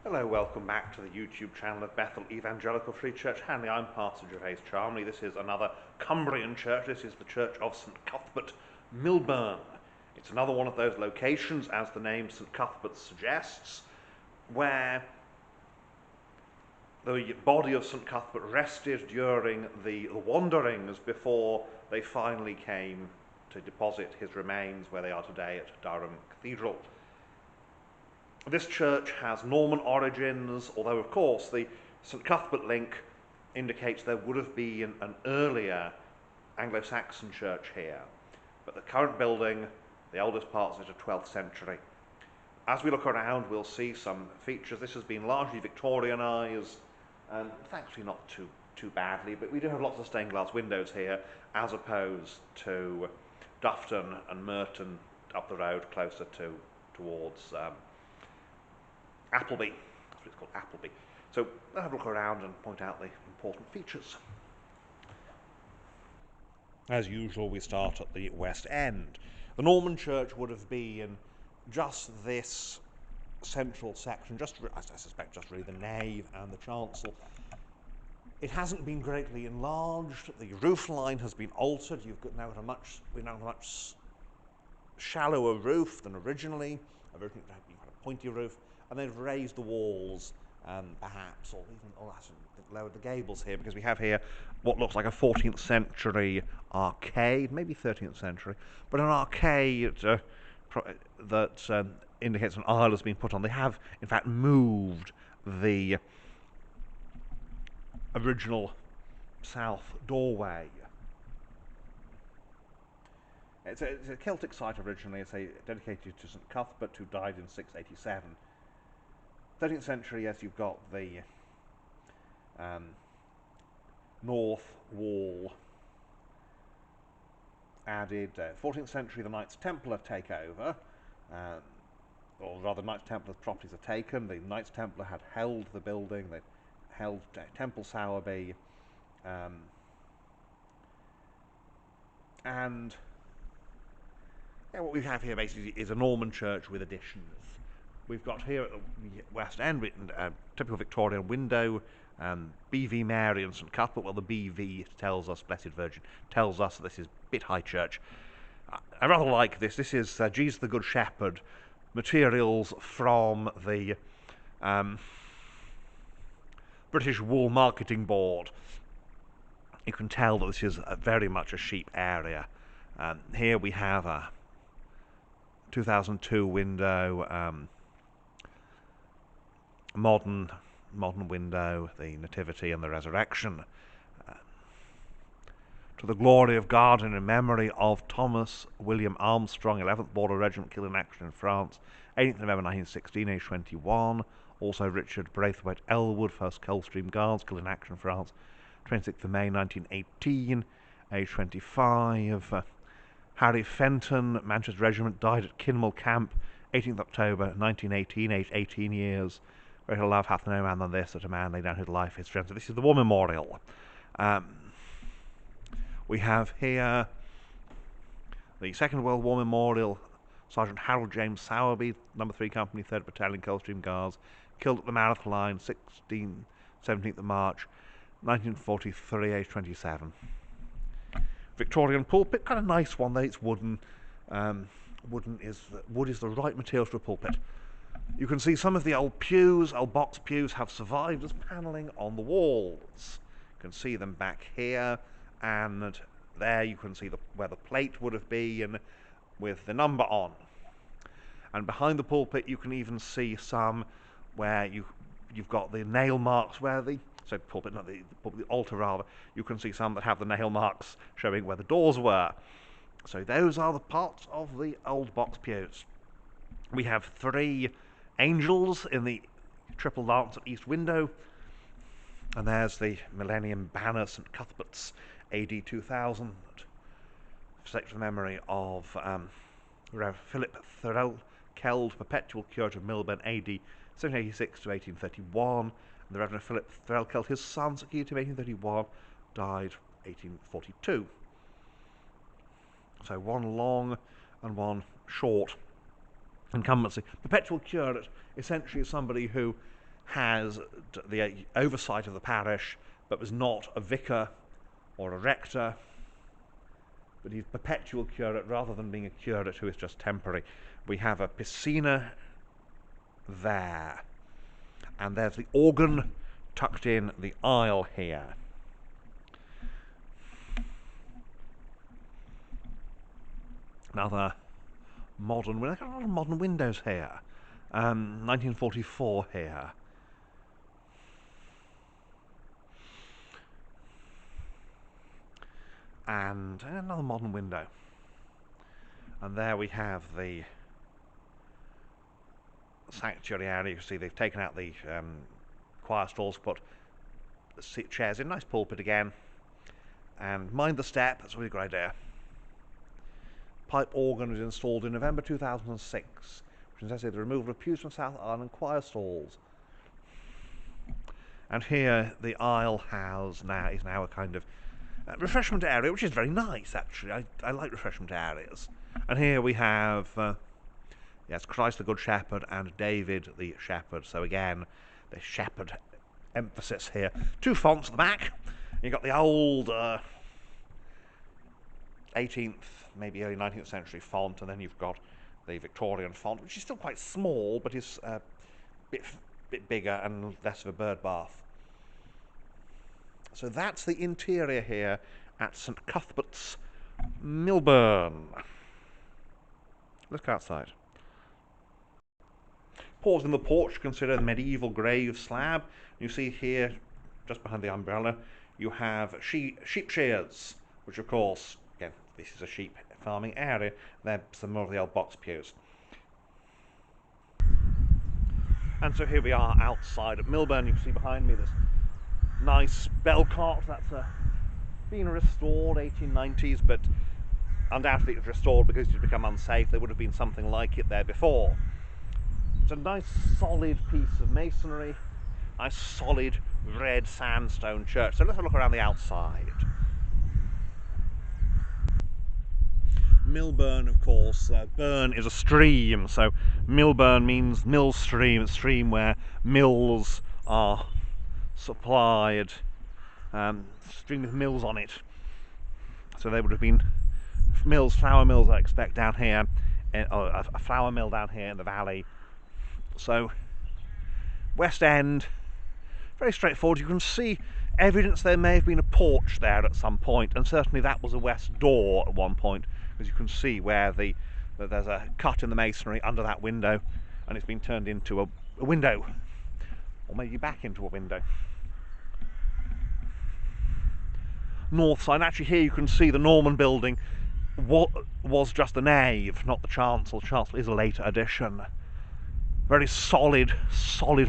Hello, welcome back to the YouTube channel of Bethel Evangelical Free Church Hanley. I'm Pastor Gervais Charmley. This is another Cumbrian church. This is the Church of St Cuthbert, Milburn. It's another one of those locations, as the name St Cuthbert suggests, where the body of St Cuthbert rested during the wanderings before they finally came to deposit his remains where they are today at Durham Cathedral. This church has Norman origins, although of course the St Cuthbert link indicates there would have been an earlier Anglo-Saxon church here. But the current building, the oldest parts of it, are 12th century. As we look around, we'll see some features. This has been largely Victorianised, and thankfully not too badly, but we do have lots of stained glass windows here, as opposed to Dufton and Merton up the road closer towards Appleby. That's what it's called, Appleby. So let's have a look around and point out the important features. As usual, we start at the west end. The Norman church would have been just this central section, I suspect just really the nave and the chancel. It hasn't been greatly enlarged. The roof line has been altered. We've now got a much shallower roof than originally. Originally it had a pointy roof, and they've raised the walls, perhaps, or even lowered the gables here, because we have here what looks like a 14th century arcade, maybe 13th century, but an arcade that indicates an aisle has been put on. They have, in fact, moved the original south doorway. It's a Celtic site originally. It's dedicated to St Cuthbert, who died in 687. 13th century, yes, you've got the north wall added. 14th century, the Knights Templar take over, or rather, Knights Templar properties are taken. The Knights Templar had held the building. They held Temple Sowerby, and what we have here basically is a Norman church with additions. We've got here at the west end, typical Victorian window, BV Mary and St Cuthbert. Well, the BV tells us, Blessed Virgin, tells us that this is a bit high church. I rather like this. This is Jesus the Good Shepherd, materials from the British Wool Marketing Board. You can tell that this is very much a sheep area. Here we have a 2002 window, modern window, the Nativity and the Resurrection. To the glory of God and in memory of Thomas William Armstrong, 11th Border Regiment, killed in action in France, 18th November 1916, age 21. Also Richard Braithwaite Elwood, 1st Coldstream Guards, killed in action in France, 26th of May 1918, age 25. Harry Fenton, Manchester Regiment, died at Kinmel Camp, 18th October 1918, aged 18 years. Greater love hath no man than this, that a man lay down his life, his friends. So this is the War Memorial. We have here the Second World War Memorial. Sergeant Harold James Sowerby, number 3 Company, 3rd Battalion, Coldstream Guards, killed at the Mareth Line, 17th of March, 1943, age 27. Victorian pulpit, kind of nice one though. It's wooden. Wood is the right material for a pulpit. You can see some of the old pews, old box pews, have survived as panelling on the walls. You can see them back here, and there you can see where the plate would have been with the number on. And behind the pulpit you can even see some where you've got the nail marks where the pulpit, not the altar rather. You can see some that have the nail marks showing where the doors were. So those are the parts of the old box pews. We have 3 angels in the triple lance at east window, and there's the Millennium Banner, St Cuthbert's, AD 2000, to the memory of Rev. Philip Threlkeld, Perpetual Curate of Milburn, AD 1786 to 1831, and the Rev. Philip Threlkeld, his son, succeeded him 1831, died 1842. So one long and one short incumbency. Perpetual curate essentially is somebody who has the oversight of the parish, but was not a vicar or a rector, but he's perpetual curate rather than being a curate who is just temporary. We have a piscina there, and there's the organ tucked in the aisle here. Another modern, we've got a lot of modern windows here. 1944 here. And another modern window. And there we have the sanctuary area. You see they've taken out the choir stalls, put the chairs in. Nice pulpit again. And mind the step, that's a really good idea. Pipe organ was installed in November 2006, which necessitated the removal of pews from South Aisle and choir stalls. And here the aisle is now a kind of refreshment area, which is very nice actually. I like refreshment areas. And here we have yes, Christ the Good Shepherd and David the Shepherd. So again, the shepherd emphasis here. Two fonts at the back. You've got the old 18th, maybe early 19th century font, and then you've got the Victorian font, which is still quite small, but is a bit bigger and less of a bird bath. So that's the interior here at St Cuthbert's, Milburn. Let's go outside. Pause in the porch to consider the medieval grave slab. You see here, just behind the umbrella, you have sheep shears, which of course, again, this is a sheep farming area. There's some more of the old box pews. And so here we are outside at Milburn. You can see behind me this nice bell cart. That's been restored, 1890s, but undoubtedly it was restored because it had become unsafe. There would have been something like it there before. It's a nice solid piece of masonry, nice solid red sandstone church. So let's have a look around the outside. Milburn, of course, burn is a stream, so Milburn means mill stream, a stream where mills are supplied, stream with mills on it. So there would have been mills, flour mills I expect down here, a flour mill down here in the valley. So West End, very straightforward. You can see evidence there may have been a porch there at some point, and certainly that was a west door at one point, as you can see where there's a cut in the masonry under that window, and it's been turned into a window, or maybe back into a window. North side, actually here you can see the Norman building was just the nave, not the chancel. Chancel is a later addition. Very solid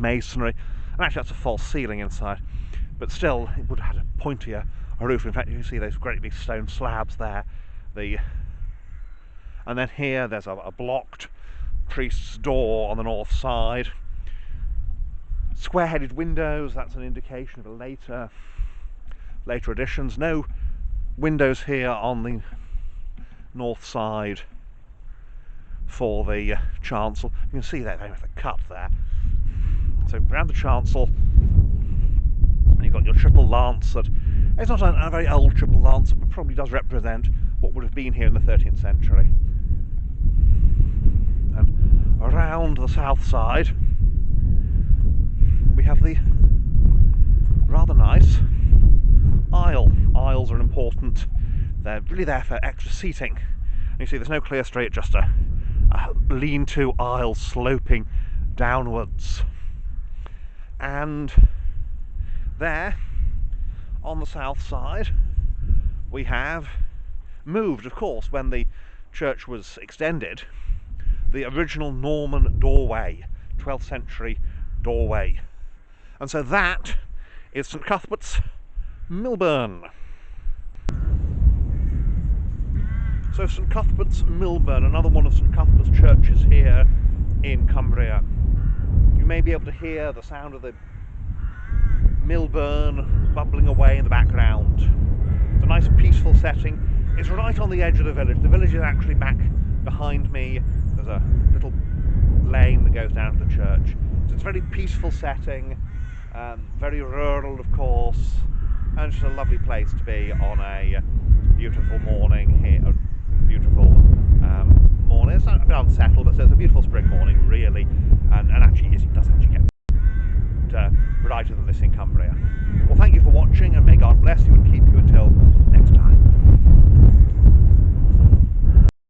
masonry, and actually that's a false ceiling inside, but still it would have had a pointier roof. In fact, you can see those great big stone slabs there. And then here there's a blocked priest's door on the north side. Square-headed windows, that's an indication of a later additions. No windows here on the north side for the chancel. You can see that very much the cut there. So around the chancel, and you've got your triple lancet. It's not a very old triple lancet, but probably does represent what would have been here in the 13th century. And around the south side, we have the rather nice aisle. Aisles are important. They're really there for extra seating. And you see there's no clear street, just a lean-to aisle sloping downwards. And there, on the south side, we have moved, of course, when the church was extended, the original Norman doorway, 12th century doorway. And so that is St Cuthbert's, Milburn. So St Cuthbert's, Milburn, another one of St Cuthbert's churches here in Cumbria. You may be able to hear the sound of the Milburn bubbling away in the background. It's a nice peaceful setting. It's right on the edge of the village. The village is actually back behind me. There's a little lane that goes down to the church. So it's a very peaceful setting, very rural of course, and just a lovely place to be on a beautiful morning here. Beautiful morning. It's not a bit unsettled, but it's a beautiful spring morning really, and actually it does actually get brighter than this in Cumbria. Well, thank you for watching, and may God bless you and keep